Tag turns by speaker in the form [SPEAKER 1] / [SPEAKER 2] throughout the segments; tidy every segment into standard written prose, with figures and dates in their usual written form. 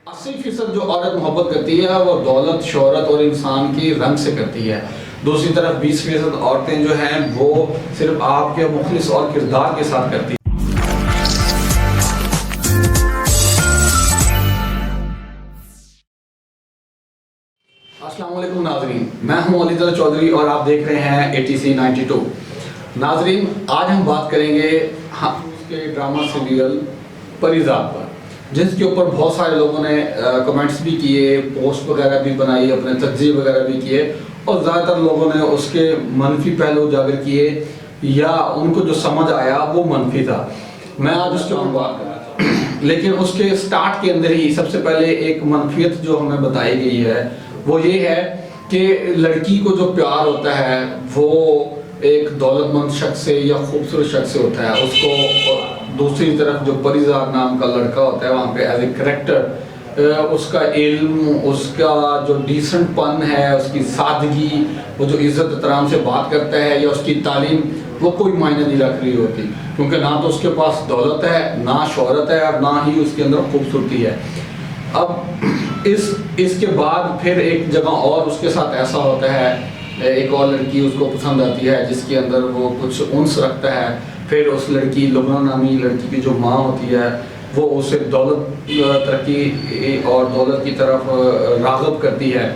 [SPEAKER 1] 80% جو عورت محبت کرتی ہے وہ دولت، شہرت اور انسان کی رنگ سے کرتی ہے. دوسری طرف 20% عورتیں جو ہیں وہ صرف آپ کے مخلص اور کردار کے ساتھ کرتی ہیں. السلام علیکم ناظرین، میں ہوں علی ذر چودھری اور آپ دیکھ رہے ہیں ATC 92. ناظرین، آج ہم بات کریں گے اس کے ڈرامہ سیریل پریزاد پر، جس کے اوپر بہت سارے لوگوں نے کمنٹس بھی کیے، پوسٹ وغیرہ بھی بنائی، اپنے تجزیے وغیرہ بھی کیے، اور زیادہ تر لوگوں نے اس کے منفی پہلو اجاگر کیے یا ان کو جو سمجھ آیا وہ منفی تھا. میں آج اس کے اوپر بات کرنا چاہتا ہوں، لیکن اس کے سٹارٹ کے اندر ہی سب سے پہلے ایک منفیت جو ہمیں بتائی گئی ہے وہ یہ ہے کہ لڑکی کو جو پیار ہوتا ہے وہ ایک دولت مند شخص سے یا خوبصورت شخص سے ہوتا ہے. اس کو دوسری طرف جو پریزاد نام کا لڑکا ہوتا ہے وہاں پہ ایز اے کریکٹر، اس کا علم، اس کا جو ڈیسنٹ پن ہے، اس کی سادگی، وہ جو عزت احترام سے بات کرتا ہے، یا اس کی تعلیم، وہ کوئی معنی نہیں رکھ رہی ہوتی، کیونکہ نہ تو اس کے پاس دولت ہے، نہ شہرت ہے، اور نہ ہی اس کے اندر خوبصورتی ہے. اب اس کے بعد پھر ایک جگہ اور اس کے ساتھ ایسا ہوتا ہے، ایک اور لڑکی اس کو پسند آتی ہے جس کے اندر وہ کچھ انس رکھتا ہے. پھر اس لڑکی، لبنہ نامی لڑکی کی جو ماں ہوتی ہے، وہ اسے دولت، ترقی اور دولت کی طرف راغب کرتی ہے.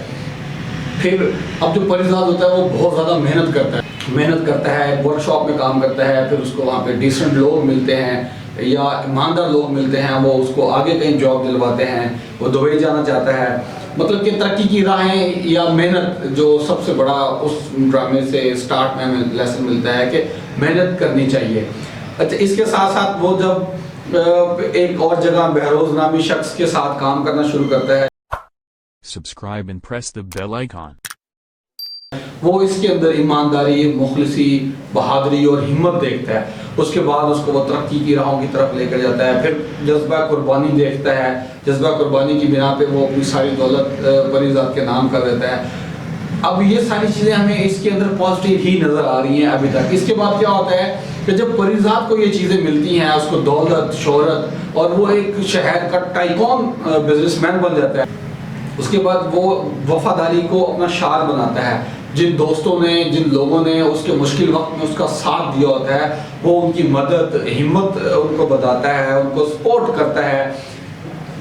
[SPEAKER 1] پھر اب جو پریزاد ہوتا ہے وہ بہت زیادہ محنت کرتا ہے، ورک شاپ میں کام کرتا ہے. پھر اس کو وہاں پہ ڈیسنٹ لوگ ملتے ہیں یا ایماندار لوگ ملتے ہیں، وہ اس کو آگے کہیں جاب دلواتے ہیں. وہ دبئی جانا چاہتا ہے. مطلب کہ ترقی کی راہیں یا محنت، جو سب سے بڑا اس ڈرامے سے سٹارٹ میں ہمیں لیسن ملتا ہے کہ محنت کرنی چاہیے. اچھا، اس کے ساتھ ساتھ وہ جب ایک اور جگہ بہروز نامی شخص کے ساتھ کام کرنا شروع کرتا ہے،
[SPEAKER 2] Subscribe and press the bell icon.
[SPEAKER 1] وہ اس کے اندر ایمانداری، مخلصی، بہادری اور ہمت دیکھتا ہے. اس کے بعد اس کو وہ ترقی کی راہوں کی طرف لے کر جاتا ہے. پھر جذبہ قربانی دیکھتا ہے. جذبہ قربانی کی بنا پہ وہ اپنی ساری دولت پریزاد کے نام کر دیتا ہے. اب یہ ساری چیزیں ہمیں اس کے اندر پازیٹیو ہی نظر آ رہی ہیں ابھی تک. اس کے بعد کیا ہوتا ہے کہ جب پریزاد کو یہ چیزیں ملتی ہیں، اس کو دولت، شہرت، اور وہ ایک شہر کا ٹائکون بزنس مین بن جاتا ہے. اس کے بعد وہ وفاداری کو اپنا شعار بناتا ہے. جن دوستوں نے، جن لوگوں نے اس کے مشکل وقت میں اس کا ساتھ دیا ہوتا ہے، وہ ان کی مدد، ہمت ان کو بتاتا ہے، ان کو سپورٹ کرتا ہے.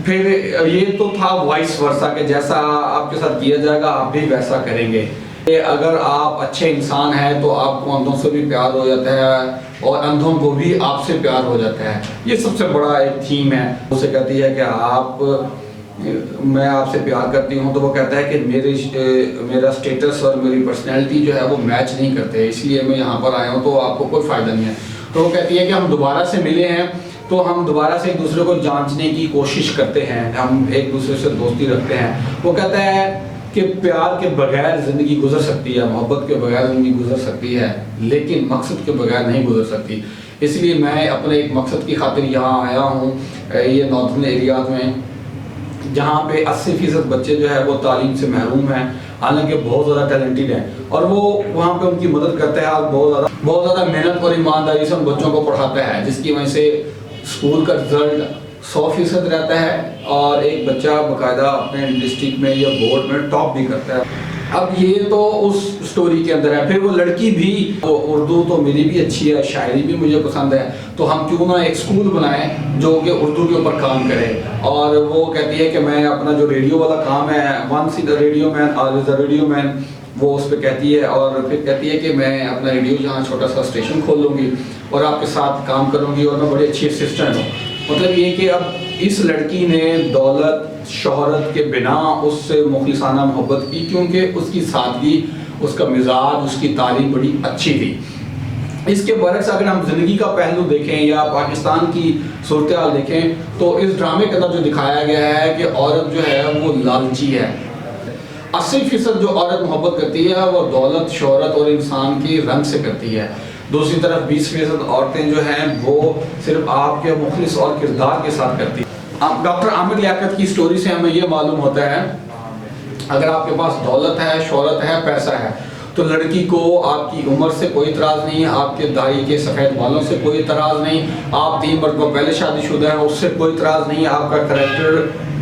[SPEAKER 1] پھر یہ تو تھا وائس ورسا کہ جیسا آپ کے ساتھ کیا جائے گا آپ بھی ویسا کریں گے. اگر آپ اچھے انسان ہیں تو آپ کو اندھوں سے بھی پیار ہو جاتا ہے اور اندھوں کو بھی آپ سے پیار ہو جاتا ہے. یہ سب سے بڑا ایک تھیم ہے. اسے کہتی ہے کہ میں آپ سے پیار کرتی ہوں، تو وہ کہتا ہے کہ میرا سٹیٹس اور میری پرسنالٹی جو ہے وہ میچ نہیں کرتے، اس لیے میں یہاں پر آیا ہوں، تو آپ کو کوئی فائدہ نہیں ہے. تو وہ کہتی ہے کہ ہم دوبارہ سے ملے ہیں تو ہم دوبارہ سے ایک دوسرے کو جانچنے کی کوشش کرتے ہیں، ہم ایک دوسرے سے دوستی رکھتے ہیں. وہ کہتا ہے کہ پیار کے بغیر زندگی گزر سکتی ہے، محبت کے بغیر زندگی گزر سکتی ہے، لیکن مقصد کے بغیر نہیں گزر سکتی. اس لیے میں اپنے ایک مقصد کی خاطر یہاں آیا ہوں، یہ نارتھرن ایریاز میں، جہاں پہ 80% بچے جو ہے وہ تعلیم سے محروم ہیں، حالانکہ بہت زیادہ ٹیلنٹڈ ہیں، اور وہ وہاں پہ ان کی مدد کرتا ہے اور بہت زیادہ محنت اور ایمانداری سے ان بچوں کو پڑھاتا ہے، جس کی وجہ سے اسکول کا رزلٹ 100% رہتا ہے اور ایک بچہ باقاعدہ اپنے ڈسٹرکٹ میں یا بورڈ میں ٹاپ بھی کرتا ہے. اب یہ تو اس سٹوری کے اندر ہے. پھر وہ لڑکی بھی، اردو تو میری بھی اچھی ہے، شاعری بھی مجھے پسند ہے، تو ہم کیوں نہ ایک اسکول بنائیں جو کہ اردو کے اوپر کام کرے. اور وہ کہتی ہے کہ میں اپنا جو ریڈیو والا کام ہے، once is a radio man always a radio man, وہ اس پہ کہتی ہے. اور پھر کہتی ہے کہ میں اپنا ریڈیو جہاں چھوٹا سا اسٹیشن کھول لوں گی اور آپ کے ساتھ کام کروں گی، اور میں بڑی اچھی اسسٹنٹ ہوں. مطلب یہ کہ اب اس لڑکی نے دولت، شہرت کے بنا اس سے مخلصانہ محبت کی، کیونکہ اس کی سادگی، اس کا مزاج، اس کی تعلیم بڑی اچھی تھی. اس کے برعکس اگر ہم زندگی کا پہلو دیکھیں یا پاکستان کی صورتحال دیکھیں، تو اس ڈرامے کے اندر جو دکھایا گیا ہے کہ عورت جو ہے وہ لالچی ہے. 80% جو عورت محبت کرتی ہے وہ دولت، شہرت اور انسان کی رنگ سے کرتی ہے. دوسری طرف 20% عورتیں جو ہیں وہ صرف آپ کے مخلص اور کردار کے ساتھ کرتی ہیں. ڈاکٹر عامر لیاقت کی سٹوری سے ہمیں یہ معلوم ہوتا ہے، اگر آپ کے پاس دولت ہے، شہرت ہے، پیسہ ہے، تو لڑکی کو آپ کی عمر سے کوئی اعتراض نہیں، آپ کے داڑھی کے سفید بالوں سے کوئی اعتراض نہیں، آپ 3 مرتبہ پہلے شادی شدہ ہیں اس سے کوئی اعتراض نہیں، آپ کا کریکٹر